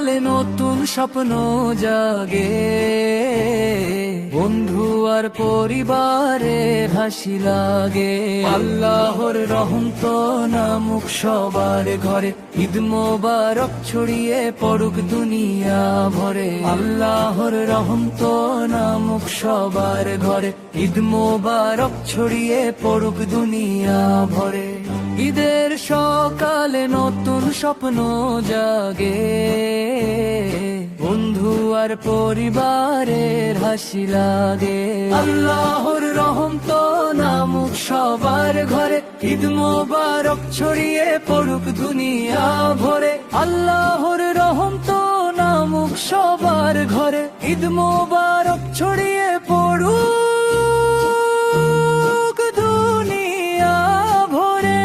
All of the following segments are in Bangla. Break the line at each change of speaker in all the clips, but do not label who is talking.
সকালে নতুন স্বপ্ন জাগে, বন্ধু আর পরিবারের হাসি লাগে। আল্লাহর রহমত নামুক সবার ঘরে, ঈদ মোবারক ছড়িয়ে পড়ুক দুনিয়া ভরে। আল্লাহর রহমত নামুক সবার ঘরে, ঈদ মোবারক ছড়িয়ে পড়ুক দুনিয়া ভরে। ঈদের সকালে নতুন স্বপ্ন জাগে, বন্ধু আর পরিবারের হাসি লাগে। আল্লাহর রহমত নামুক সবার ঘরে, ঈদ মোবারক ছড়িয়ে পড়ুক দুনিয়া ভরে। আল্লাহর রহমত নামুক সবার ঘরে, ঈদ মোবারক ছড়িয়ে পড়ুক দুনিয়া ভরে।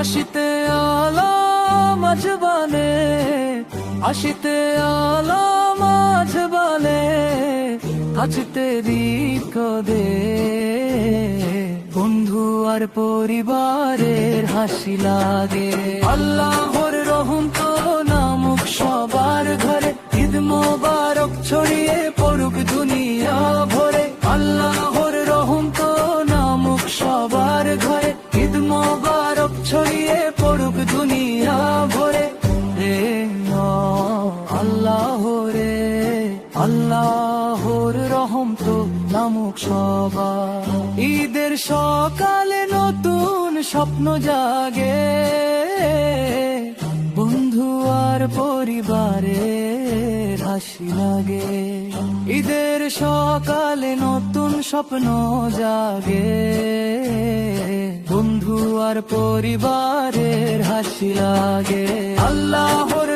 আশিতে আলাম আজবানে, আশিতে আলাম আজবানে, আজতে রিকদে বন্ধু আর পরিবারের হাসি লাগে। আল্লাহর রহমত নামুক সবার ঘরে, ঈদ মোবারক ছড়িয়ে পড়ুক দুনিয়া ভরে। আল্লাহর রহমত নামুক সবার ঘরে, ঈদ মোবারক ছড়িয়ে পড়ুক দুনিয়া ভরে। রে আল্লাহ রে, আল্লাহর রহমত নামুক সবার। ঈদের সকালে নতুন স্বপ্ন জাগে, বন্ধু আর পরিবারের হাসি লাগে। ঈদের সকালে নতুন স্বপ্ন জাগে, বন্ধু আর পরিবারের হাসি লাগে। আল্লাহর